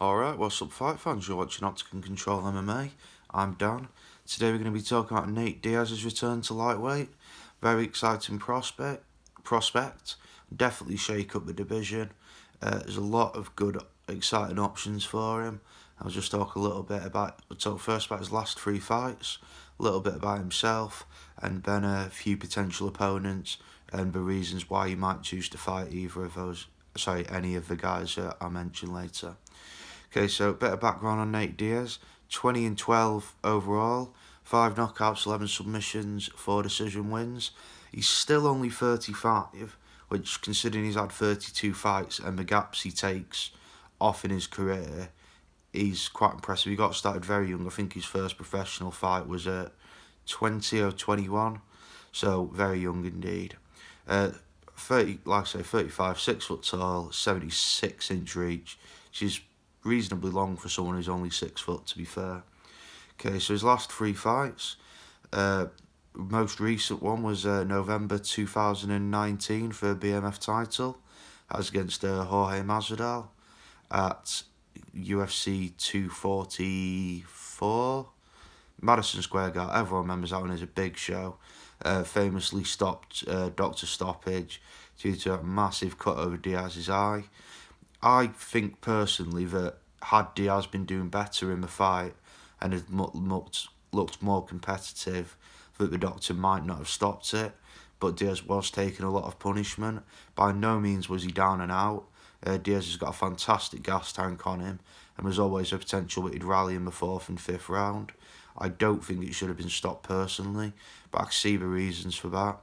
Alright, what's up fight fans? You're watching Octagon Control MMA. I'm Dan. Today we're going to be talking about Nate Diaz's return to lightweight. Very exciting prospect. Definitely shake up the division. There's a lot of good, exciting options for him. I'll just talk first about his last 3 fights, a little bit about himself, and then a few potential opponents and the reasons why he might choose to fight any of the guys that I mentioned later. Okay, so a bit of background on Nate Diaz. 20-12 overall, 5 knockouts, 11 submissions, 4 decision wins. He's still only 35, which, considering he's had 32 fights and the gaps he takes off in his career, he's quite impressive. He got started very young. I think his first professional fight was at 20 or 21, so very young indeed. 35, 6 foot tall, 76-inch reach. She's reasonably long for someone who's only 6 foot, to be fair. Okay, so his last 3 fights, most recent one was November 2019 for a BMF title. That was against Jorge Masvidal at UFC 244, Madison Square Garden. Everyone remembers that one as a big show. Famously stopped doctor stoppage due to a massive cut over Diaz's eye. I think personally that had Diaz been doing better in the fight and had looked more competitive, that the doctor might not have stopped it. But Diaz was taking a lot of punishment. By no means was he down and out. Diaz has got a fantastic gas tank on him, and there's always a potential that he'd rally in the 4th and 5th round. I don't think it should have been stopped personally, but I can see the reasons for that.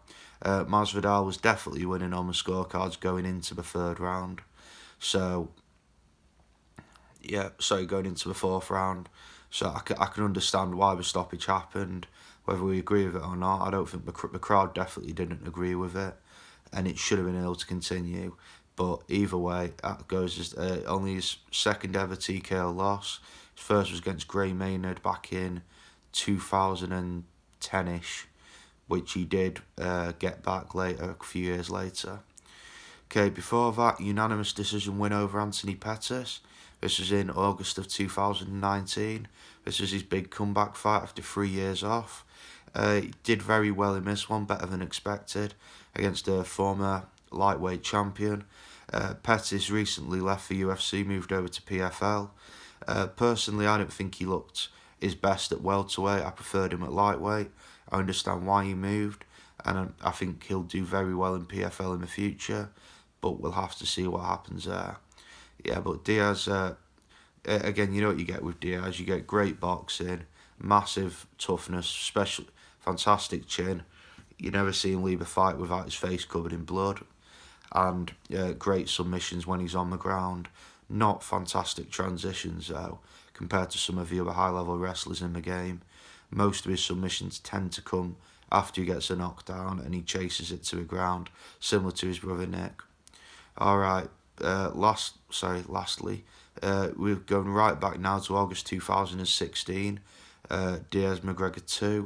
Masvidal was definitely winning on the scorecards going into the 3rd round. So going into the 4th round. So I can understand why the stoppage happened, whether we agree with it or not. I don't think the crowd definitely didn't agree with it, and it should have been able to continue. But either way, that goes as only his 2nd ever TKO loss. His first was against Gray Maynard back in 2010-ish, which he did get back later, a few years later. Okay, before that, unanimous decision win over Anthony Pettis. This was in August of 2019. This was his big comeback fight after 3 years off. He did very well in this one, better than expected, against a former lightweight champion. Pettis recently left the UFC, moved over to PFL. Personally, I don't think he looked his best at welterweight. I preferred him at lightweight. I understand why he moved, and I think he'll do very well in PFL in the future, but we'll have to see what happens there. Yeah, but Diaz, again, you know what you get with Diaz. You get great boxing, massive toughness, fantastic chin. You never see him leave a fight without his face covered in blood. And great submissions when he's on the ground. Not fantastic transitions, though, compared to some of the other high-level wrestlers in the game. Most of his submissions tend to come after he gets a knockdown and he chases it to the ground, similar to his brother Nick. Alright, lastly, we're going right back now to August 2016. Diaz McGregor II.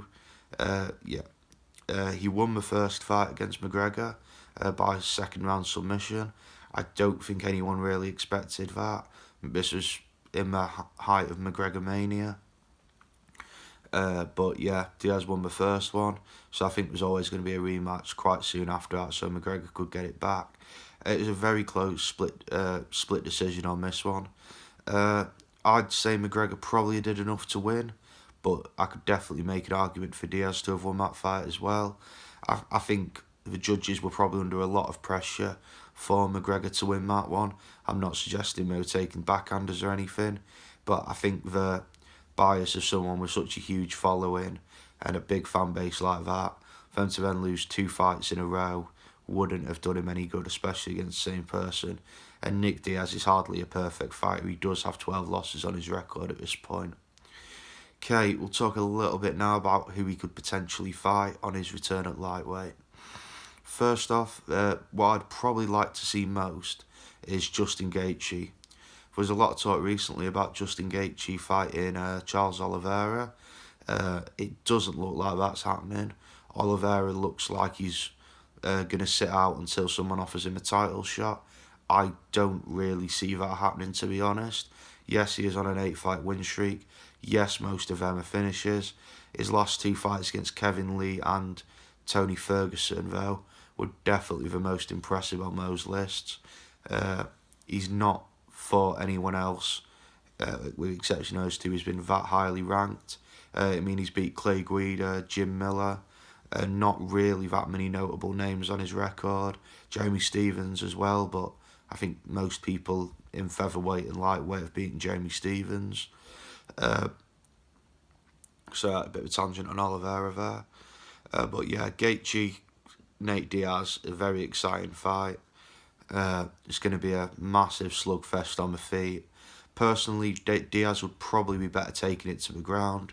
He won the first fight against McGregor by 2nd round submission. I don't think anyone really expected that. This was in the height of McGregor mania. But yeah, Diaz won the first one, so I think there's always going to be a rematch quite soon after that, so McGregor could get it back. It was a very close split decision on this one. I'd say McGregor probably did enough to win, but I could definitely make an argument for Diaz to have won that fight as well. I think the judges were probably under a lot of pressure for McGregor to win that one. I'm not suggesting they were taking backhanders or anything, but I think the bias of someone with such a huge following and a big fan base like that, for them to then lose 2 fights in a row wouldn't have done him any good, especially against the same person. And Nick Diaz is hardly a perfect fighter. He does have 12 losses on his record at this point. Okay, we'll talk a little bit now about who he could potentially fight on his return at lightweight. First off, what I'd probably like to see most is Justin Gaethje. There was a lot of talk recently about Justin Gaethje fighting Charles Oliveira. It doesn't look like that's happening. Oliveira looks like he's going to sit out until someone offers him a title shot. I don't really see that happening, to be honest. Yes, he is on an 8-fight win streak. Yes, most of them are finishes. His last 2 fights against Kevin Lee and Tony Ferguson, though, were definitely the most impressive on those lists. He's not fought anyone else, with the exception of those two, who's been that highly ranked. He's beat Clay Guida, Jim Miller, not really that many notable names on his record. Jeremy Stephens as well, but I think most people in featherweight and lightweight have beaten Jeremy Stephens. So a bit of a tangent on Oliveira there. But yeah, Gaethje, Nate Diaz, a very exciting fight. It's going to be a massive slugfest on the feet. Personally, Diaz would probably be better taking it to the ground,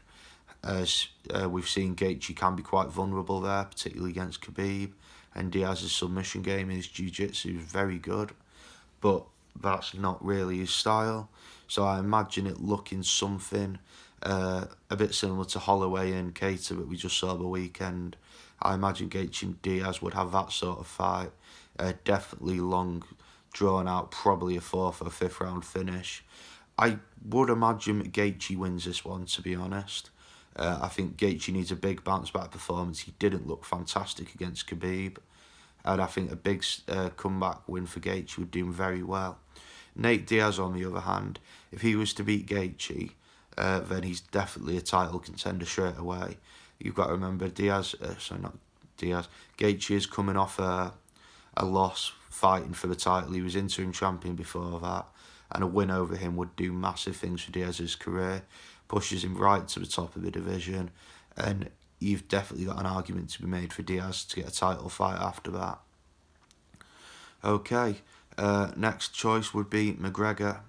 as we've seen Gaethje can be quite vulnerable there, particularly against Khabib, and Diaz's submission game, his jiu-jitsu is very good, but that's not really his style. So I imagine it looking something a bit similar to Holloway and Keita that we just saw the weekend. I imagine Gaethje and Diaz would have that sort of fight. Definitely long, drawn out, probably a 4th or 5th round finish. I would imagine that Gaethje wins this one, to be honest. I think Gaethje needs a big bounce back performance. He didn't look fantastic against Khabib, and I think a big comeback win for Gaethje would do him very well. Nate Diaz, on the other hand, if he was to beat Gaethje, then he's definitely a title contender straight away. You've got to remember Gaethje is coming off a loss fighting for the title. He was interim champion before that, and a win over him would do massive things for Diaz's career, pushes him right to the top of the division, and you've definitely got an argument to be made for Diaz to get a title fight after that. Okay, next choice would be McGregor.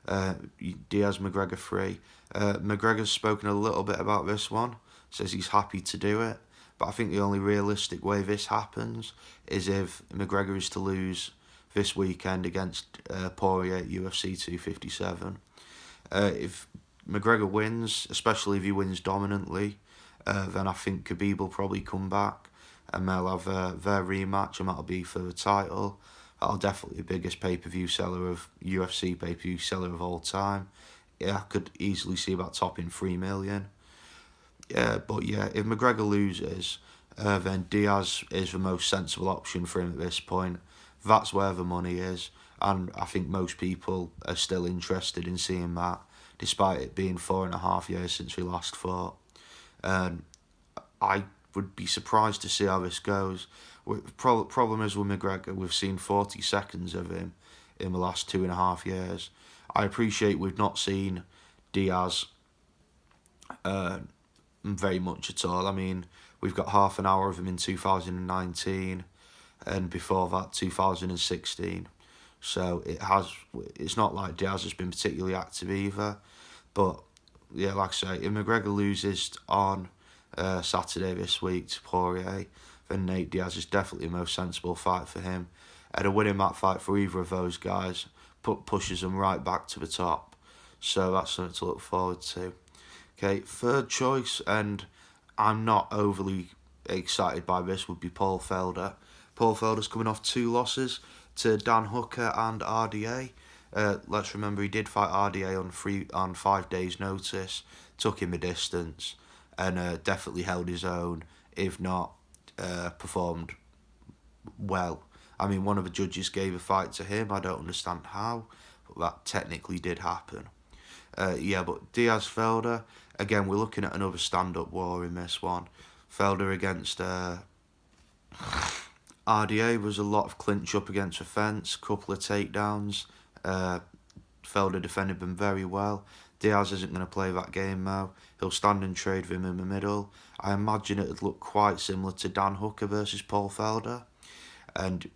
Diaz-McGregor 3. McGregor's spoken a little bit about this one, says he's happy to do it, but I think the only realistic way this happens is if McGregor is to lose this weekend against Poirier at UFC 257. If McGregor wins, especially if he wins dominantly, then I think Khabib will probably come back and they'll have their rematch, and that'll be for the title. That'll definitely be the biggest pay-per-view seller of UFC pay-per-view seller of all time. Yeah, I could easily see about topping 3 million. But yeah, if McGregor loses, then Diaz is the most sensible option for him at this point. That's where the money is, and I think most people are still interested in seeing that, despite it being 4.5 years since we last fought. I would be surprised to see how this goes. Problem is with McGregor, we've seen 40 seconds of him in the last 2.5 years. I appreciate we've not seen Diaz very much at all. I mean, we've got half an hour of him in 2019, and before that 2016. So it's not like Diaz has been particularly active either. But yeah, like I say, if McGregor loses on Saturday this week to Poirier, then Nate Diaz is definitely the most sensible fight for him. And a winning that fight for either of those guys pushes them right back to the top. So that's something to look forward to. Okay, third choice, and I'm not overly excited by this, would be Paul Felder. Paul Felder's coming off 2 losses to Dan Hooker and RDA. Let's remember he did fight RDA on 5 days' notice, took him a distance, and definitely held his own, if not performed well. I mean, one of the judges gave a fight to him. I don't understand how, but that technically did happen. But Diaz-Felder, again, we're looking at another stand-up war in this one. Felder against RDA was a lot of clinch up against the fence, couple of takedowns. Felder defended them very well. Diaz isn't going to play that game though. He'll stand and trade with him in the middle. I imagine it would look quite similar to Dan Hooker versus Paul Felder. And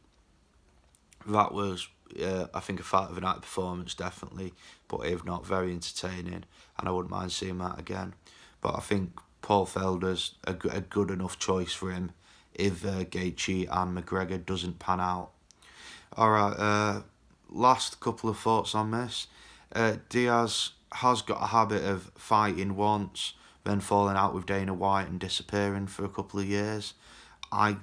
that was, I think, a fight of the night performance, definitely. But if not, very entertaining. And I wouldn't mind seeing that again. But I think Paul Felder's a good enough choice for him if Gaethje and McGregor doesn't pan out. Alright, last couple of thoughts on this. Diaz has got a habit of fighting once, then falling out with Dana White and disappearing for a couple of years. I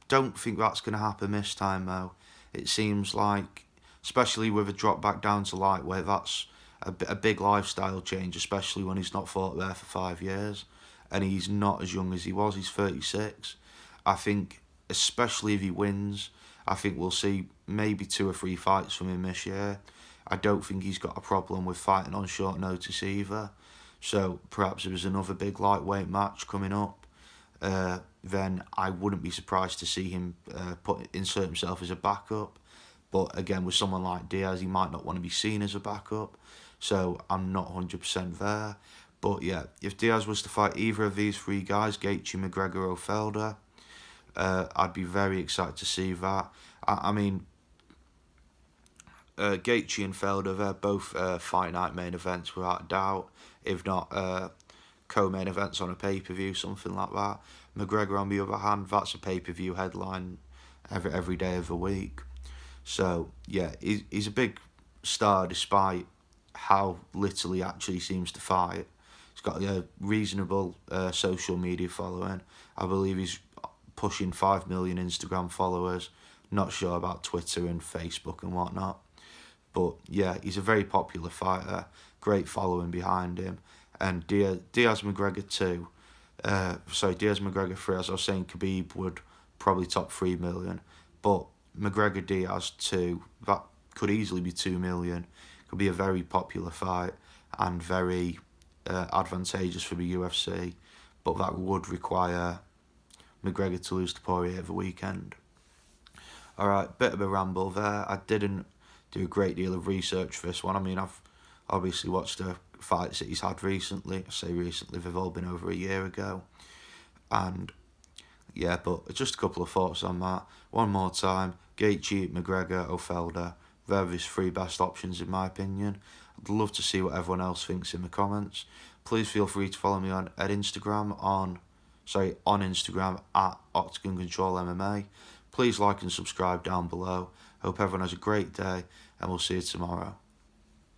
don't think that's going to happen this time though. It seems like especially with a drop back down to lightweight. That's a big lifestyle change, especially when he's not fought there for 5 years, and he's not as young as he was. He's 36. I think, especially if he wins, I think we'll see maybe 2 or 3 fights from him this year. I don't think he's got a problem with fighting on short notice either. So perhaps if there's another big lightweight match coming up, then I wouldn't be surprised to see him insert himself as a backup. But again, with someone like Diaz, he might not want to be seen as a backup. So I'm not 100% there. But yeah, if Diaz was to fight either of these 3 guys, Gaethje, McGregor or Felder, I'd be very excited to see that. I mean, Gaethje and Felder, they're both fight night main events without a doubt. If not co-main events on a pay-per-view, something like that. McGregor, on the other hand, that's a pay-per-view headline every day of the week. So yeah, he's a big star despite how little he actually seems to fight. He's got a reasonable social media following. I believe he's pushing 5 million Instagram followers. Not sure about Twitter and Facebook and whatnot. But yeah, he's a very popular fighter. Great following behind him. And Diaz McGregor II. Diaz McGregor 3, as I was saying, Khabib would probably top 3 million. But McGregor Diaz 2, that could easily be 2 million. Could be a very popular fight and very advantageous for the UFC. But that would require McGregor to lose to Poirier over the weekend. Alright, bit of a ramble there. I didn't do a great deal of research for this one. I mean, I've obviously watched the fights that he's had recently. I say recently, they've all been over a year ago. And yeah, but just a couple of thoughts on that. One more time, Gaethje, McGregor or Felder. They're his 3 best options in my opinion. I'd love to see what everyone else thinks in the comments. Please feel free to follow me on Instagram at Octagon Control MMA. Please like and subscribe down below. Hope everyone has a great day, and we'll see you tomorrow.